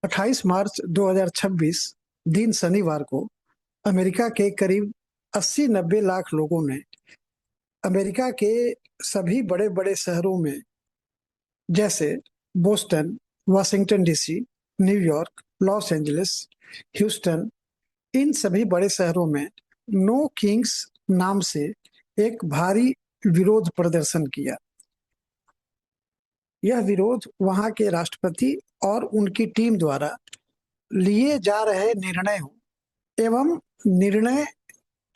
28 मार्च 2026 दिन शनिवार को अमेरिका के करीब 80-90 लाख लोगों ने अमेरिका के सभी बड़े बड़े शहरों में, जैसे Boston, Washington DC, New York, Los Angeles, Houston, इन सभी बड़े शहरों में नो किंग्स नाम से एक भारी विरोध प्रदर्शन किया। यह विरोध वहां के राष्ट्रपति और उनकी टीम द्वारा लिए जा रहे निर्णयों एवं निर्णय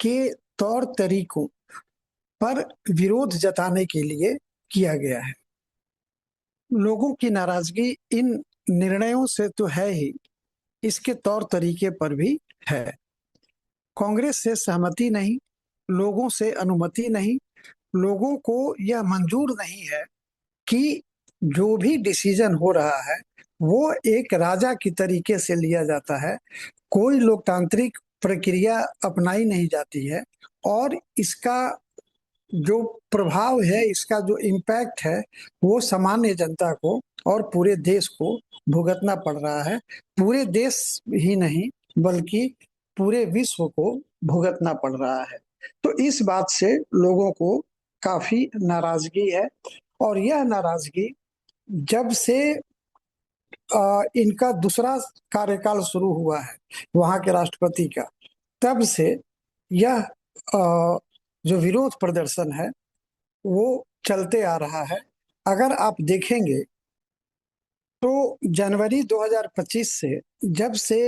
के तौर तरीकों पर विरोध जताने के लिए किया गया है। लोगों की नाराजगी इन निर्णयों से तो है ही, इसके तौर तरीके पर भी है। कांग्रेस से सहमति नहीं, लोगों से अनुमति नहीं, लोगों को यह मंजूर नहीं है कि जो भी डिसीजन हो रहा है वो एक राजा की तरीके से लिया जाता है। कोई लोकतांत्रिक प्रक्रिया अपनाई नहीं जाती है और इसका जो प्रभाव है, इसका जो इम्पैक्ट है, वो सामान्य जनता को और पूरे देश को भुगतना पड़ रहा है। पूरे देश ही नहीं बल्कि पूरे विश्व को भुगतना पड़ रहा है। तो इस बात से लोगों को काफी नाराजगी है और यह नाराजगी जब से इनका दूसरा कार्यकाल शुरू हुआ है वहां के राष्ट्रपति का, तब से यह जो विरोध प्रदर्शन है वो चलते आ रहा है। अगर आप देखेंगे तो जनवरी 2025 से, जब से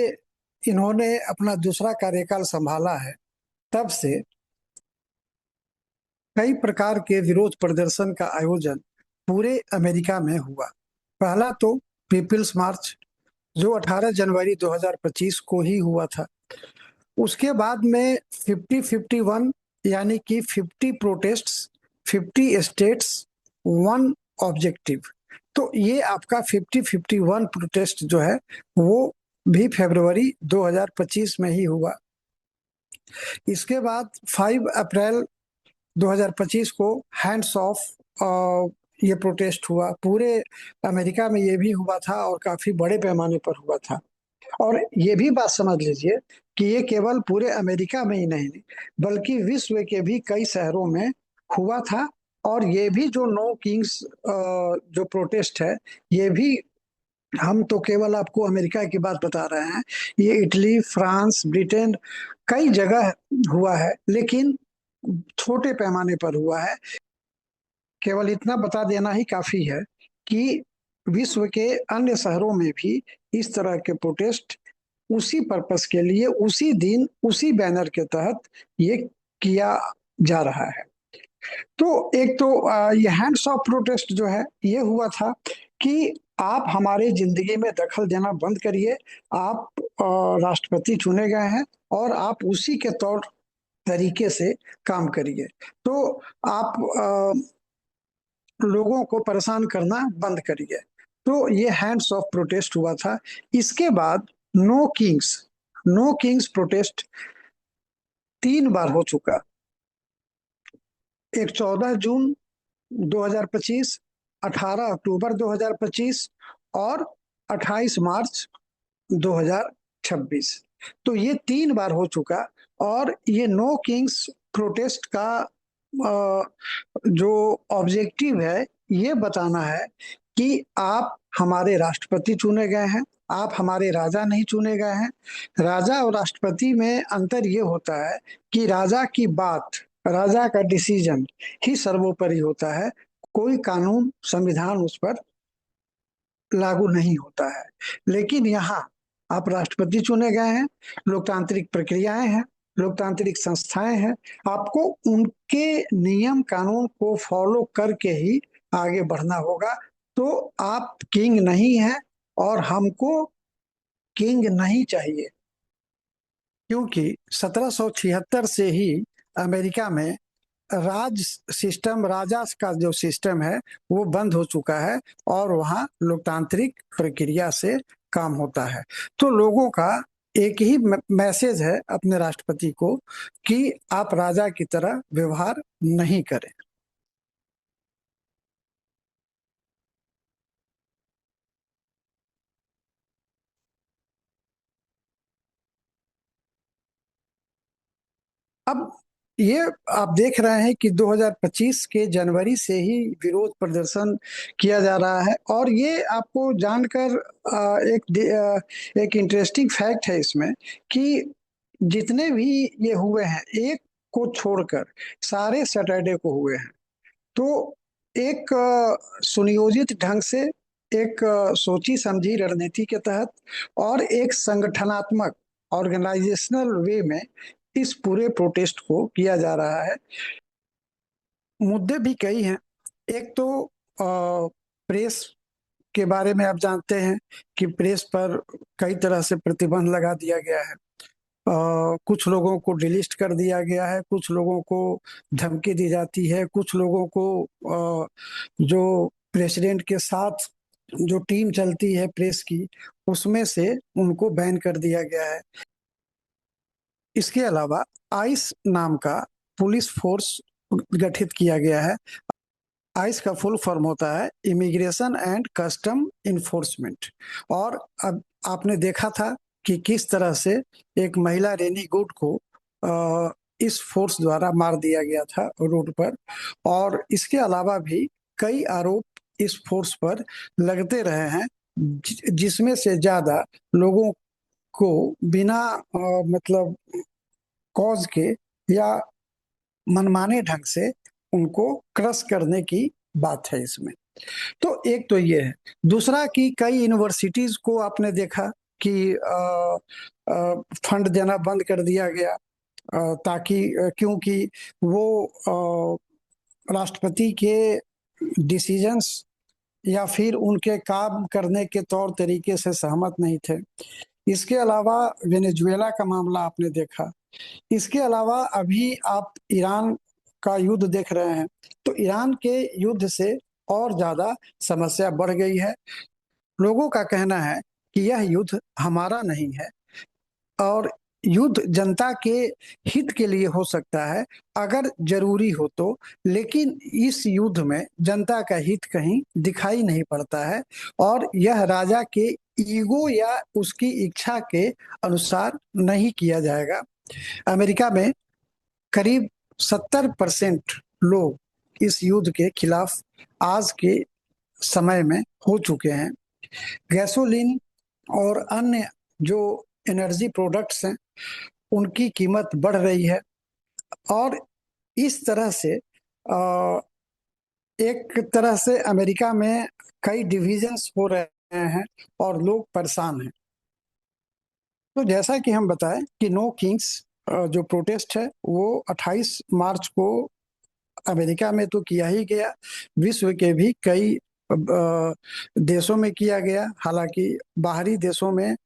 इन्होंने अपना दूसरा कार्यकाल संभाला है, तब से कई प्रकार के विरोध प्रदर्शन का आयोजन पूरे अमेरिका में हुआ। पहला तो पीपल्स मार्च, जो 18 जनवरी 2025 को ही हुआ था। उसके बाद में 50-51, यानी कि 50 प्रोटेस्ट्स, 50 स्टेट्स, वन ऑब्जेक्टिव। तो ये आपका 50-51 प्रोटेस्ट जो है वो भी फरवरी 2025 में ही हुआ। इसके बाद 5 अप्रैल 2025 को हैंड्स ऑफ ये प्रोटेस्ट हुआ। पूरे अमेरिका में ये भी हुआ था और काफी बड़े पैमाने पर हुआ था। और ये भी बात समझ लीजिए कि ये केवल पूरे अमेरिका में ही नहीं बल्कि विश्व के भी कई शहरों में हुआ था। और ये भी जो नो किंग्स जो प्रोटेस्ट है, ये भी, हम तो केवल आपको अमेरिका की बात बता रहे हैं, ये इटली, फ्रांस, ब्रिटेन, कई जगह हुआ है, लेकिन छोटे पैमाने पर हुआ है। केवल इतना बता देना ही काफी है कि विश्व के अन्य शहरों में भी इस तरह के प्रोटेस्ट उसी पर्पस के लिए, उसी दिन, उसी बैनर के तहत ये किया जा रहा है। तो एक तो ये हैंड्स ऑफ प्रोटेस्ट जो है ये हुआ था कि आप हमारे जिंदगी में दखल देना बंद करिए। आप राष्ट्रपति चुने गए हैं और आप उसी के तौर तरीके से काम करिए। तो आप लोगों को परेशान करना बंद करिए। तो ये हैंड्स ऑफ प्रोटेस्ट हुआ था। इसके बाद नो किंग्स प्रोटेस्ट 3 बार हो चुका। एक 14 जून 2025, 18 अक्टूबर 2025 और 28 मार्च 2026। तो ये 3 बार हो चुका। और ये नो किंग्स प्रोटेस्ट का जो ऑब्जेक्टिव है ये बताना है कि आप हमारे राष्ट्रपति चुने गए हैं, आप हमारे राजा नहीं चुने गए हैं। राजा और राष्ट्रपति में अंतर ये होता है कि राजा की बात, राजा का डिसीजन ही सर्वोपरि होता है। कोई कानून, संविधान उस पर लागू नहीं होता है। लेकिन यहाँ आप राष्ट्रपति चुने गए हैं, लोकतांत्रिक प्रक्रियाएं हैं, लोकतांत्रिक संस्थाएं हैं, आपको उनके नियम कानून को फॉलो करके ही आगे बढ़ना होगा। तो आप किंग नहीं हैं और हमको किंग नहीं चाहिए, क्योंकि 1776 से ही अमेरिका में राज सिस्टम, राजा का जो सिस्टम है वो बंद हो चुका है और वहाँ लोकतांत्रिक प्रक्रिया से काम होता है। तो लोगों का एक ही मैसेज है अपने राष्ट्रपति को कि आप राजा की तरह व्यवहार नहीं करें। अब ये आप देख रहे हैं कि 2025 के जनवरी से ही विरोध प्रदर्शन किया जा रहा है। और ये आपको जानकर एक इंटरेस्टिंग फैक्ट है इसमें कि जितने भी ये हुए हैं, एक को छोड़कर सारे सैटरडे को हुए हैं। तो एक सुनियोजित ढंग से, एक सोची समझी रणनीति के तहत और एक संगठनात्मक ऑर्गेनाइजेशनल वे में इस पूरे प्रोटेस्ट को किया जा रहा है। मुद्दे भी कई हैं। एक तो प्रेस के बारे में आप जानते हैं कि प्रेस पर कई तरह से प्रतिबंध लगा दिया गया है। कुछ लोगों को डिलिस्ट कर दिया गया है, कुछ लोगों को धमकी दी जाती है, कुछ लोगों को जो प्रेसिडेंट के साथ जो टीम चलती है प्रेस की, उसमें से उनको बैन कर दिया गया है। इसके अलावा आइस नाम का पुलिस फोर्स गठित किया गया है। आइस का फुल फॉर्म होता है इमिग्रेशन एंड कस्टम इन्फोर्समेंट। और अब आपने देखा था कि किस तरह से एक महिला रेनी गुड को इस फोर्स द्वारा मार दिया गया था रोड पर। और इसके अलावा भी कई आरोप इस फोर्स पर लगते रहे हैं, जिसमें से ज्यादा लोगों को बिना मतलब कॉज के या मनमाने ढंग से उनको क्रश करने की बात है इसमें। तो एक तो ये है। दूसरा कि कई यूनिवर्सिटीज को आपने देखा कि फंड देना बंद कर दिया गया, ताकि क्योंकि वो राष्ट्रपति के डिसीजंस या फिर उनके काम करने के तौर तरीके से सहमत नहीं थे। इसके अलावा वेनेजुएला का मामला आपने देखा। इसके अलावा अभी आप ईरान का युद्ध देख रहे हैं। तो ईरान के युद्ध से और ज्यादा समस्या बढ़ गई है। लोगों का कहना है कि यह युद्ध हमारा नहीं है, और युद्ध जनता के हित के लिए हो सकता है अगर जरूरी हो तो। लेकिन इस युद्ध में जनता का हित कहीं दिखाई नहीं पड़ता है, और यह राजा के ईगो या उसकी इच्छा के अनुसार नहीं किया जाएगा। अमेरिका में करीब 70% लोग इस युद्ध के खिलाफ आज के समय में हो चुके हैं। गैसोलीन और अन्य जो एनर्जी प्रोडक्ट्स हैं, उनकी कीमत बढ़ रही है। और इस तरह से एक तरह से अमेरिका में कई डिविजन्स हो रहे हैं और लोग परेशान हैं। तो जैसा कि हम बताएं कि नो किंग्स जो प्रोटेस्ट है वो 28 मार्च को अमेरिका में तो किया ही गया, विश्व के भी कई देशों में किया गया। हालांकि बाहरी देशों में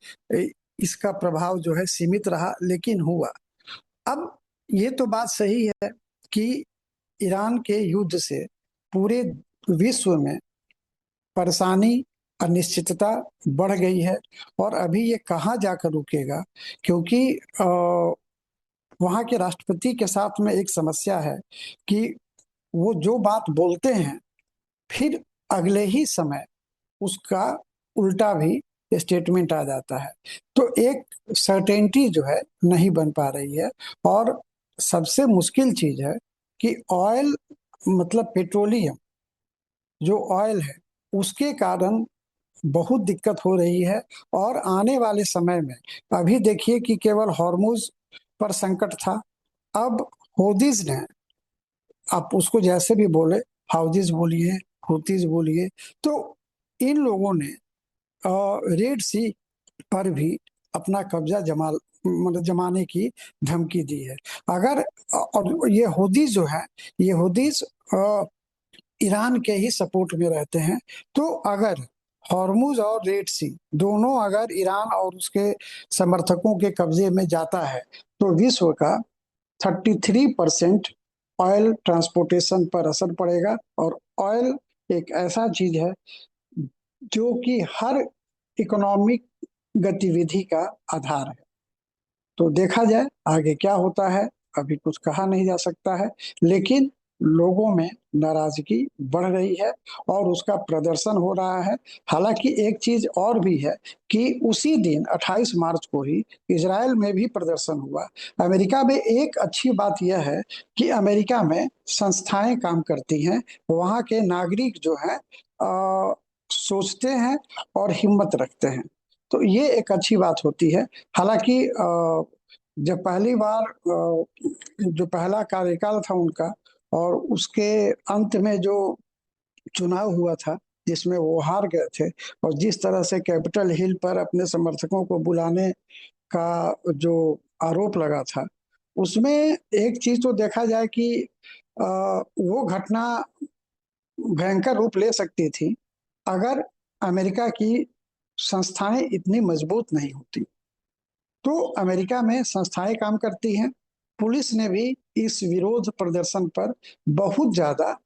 इसका प्रभाव जो है सीमित रहा, लेकिन हुआ। अब ये तो बात सही है कि ईरान के युद्ध से पूरे विश्व में परेशानी, अनिश्चितता बढ़ गई है। और अभी ये कहाँ जाकर रुकेगा, क्योंकि वहाँ के राष्ट्रपति के साथ में एक समस्या है कि वो जो बात बोलते हैं फिर अगले ही समय उसका उल्टा भी स्टेटमेंट आ जाता है। तो एक सर्टेनिटी जो है नहीं बन पा रही है। और सबसे मुश्किल चीज है कि ऑयल, मतलब पेट्रोलियम जो ऑयल है, उसके कारण बहुत दिक्कत हो रही है। और आने वाले समय में अभी देखिए कि केवल हॉर्मुज पर संकट था, अब हौदीज ने, आप उसको जैसे भी बोले, हाउदीज बोलिए, हुतीज बोलिए, तो इन लोगों ने रेड सी पर भी अपना कब्जा जमा, मतलब जमाने की धमकी दी है। अगर और ये हुदीज जो है, ये हुदीज ईरान के ही सपोर्ट में रहते हैं। तो अगर हॉर्मुज और रेड सी दोनों अगर ईरान और उसके समर्थकों के कब्जे में जाता है, तो विश्व का 33% ऑयल ट्रांसपोर्टेशन पर असर पड़ेगा। और ऑयल एक ऐसा चीज है जो कि हर इकोनॉमिक गतिविधि का आधार है। तो देखा जाए आगे क्या होता है, अभी कुछ कहा नहीं जा सकता है। लेकिन लोगों में नाराजगी बढ़ रही है और उसका प्रदर्शन हो रहा है। हालांकि एक चीज और भी है कि उसी दिन 28 मार्च को ही इजराइल में भी प्रदर्शन हुआ। अमेरिका में एक अच्छी बात यह है कि अमेरिका में संस्थाएं काम करती हैं, वहाँ के नागरिक जो हैं सोचते हैं और हिम्मत रखते हैं, तो ये एक अच्छी बात होती है। हालांकि जब पहली बार जो पहला कार्यकाल था उनका और उसके अंत में जो चुनाव हुआ था जिसमें वो हार गए थे, और जिस तरह से कैपिटल हिल पर अपने समर्थकों को बुलाने का जो आरोप लगा था, उसमें एक चीज तो देखा जाए कि वो घटना भयंकर रूप ले सकती थी अगर अमेरिका की संस्थाएं इतनी मजबूत नहीं होती। तो अमेरिका में संस्थाएं काम करती हैं। पुलिस ने भी इस विरोध प्रदर्शन पर बहुत ज्यादा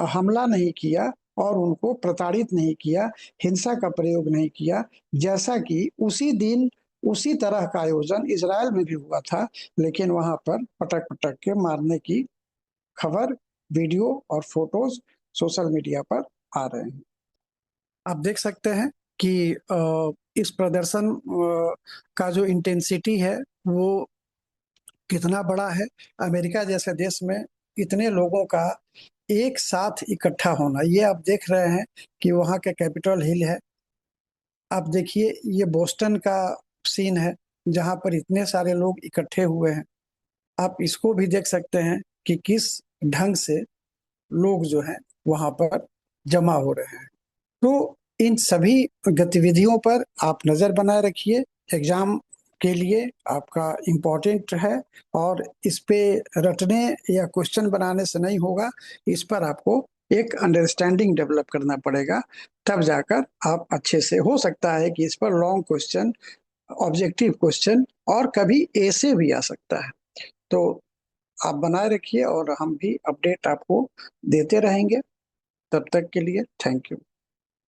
हमला नहीं किया और उनको प्रताड़ित नहीं किया, हिंसा का प्रयोग नहीं किया, जैसा कि उसी दिन उसी तरह का आयोजन इजराइल में भी हुआ था, लेकिन वहां पर पटक पटक के मारने की खबर, वीडियो और फोटोज सोशल मीडिया पर आ रहे हैं। आप देख सकते हैं कि इस प्रदर्शन का जो इंटेंसिटी है वो कितना बड़ा है। अमेरिका जैसे देश में इतने लोगों का एक साथ इकट्ठा होना, ये आप देख रहे हैं कि वहाँ के कैपिटल हिल है। आप देखिए ये बोस्टन का सीन है जहाँ पर इतने सारे लोग इकट्ठे हुए हैं। आप इसको भी देख सकते हैं कि किस ढंग से लोग जो हैं वहाँ पर जमा हो रहे हैं। तो इन सभी गतिविधियों पर आप नजर बनाए रखिए। एग्जाम के लिए आपका इम्पोर्टेंट है और इस पे रटने या क्वेश्चन बनाने से नहीं होगा। इस पर आपको एक अंडरस्टैंडिंग डेवलप करना पड़ेगा, तब जाकर आप अच्छे से, हो सकता है कि इस पर लॉन्ग क्वेश्चन, ऑब्जेक्टिव क्वेश्चन और कभी ऐसे भी आ सकता है। तो आप बनाए रखिए और हम भी अपडेट आपको देते रहेंगे। तब तक के लिए थैंक यू।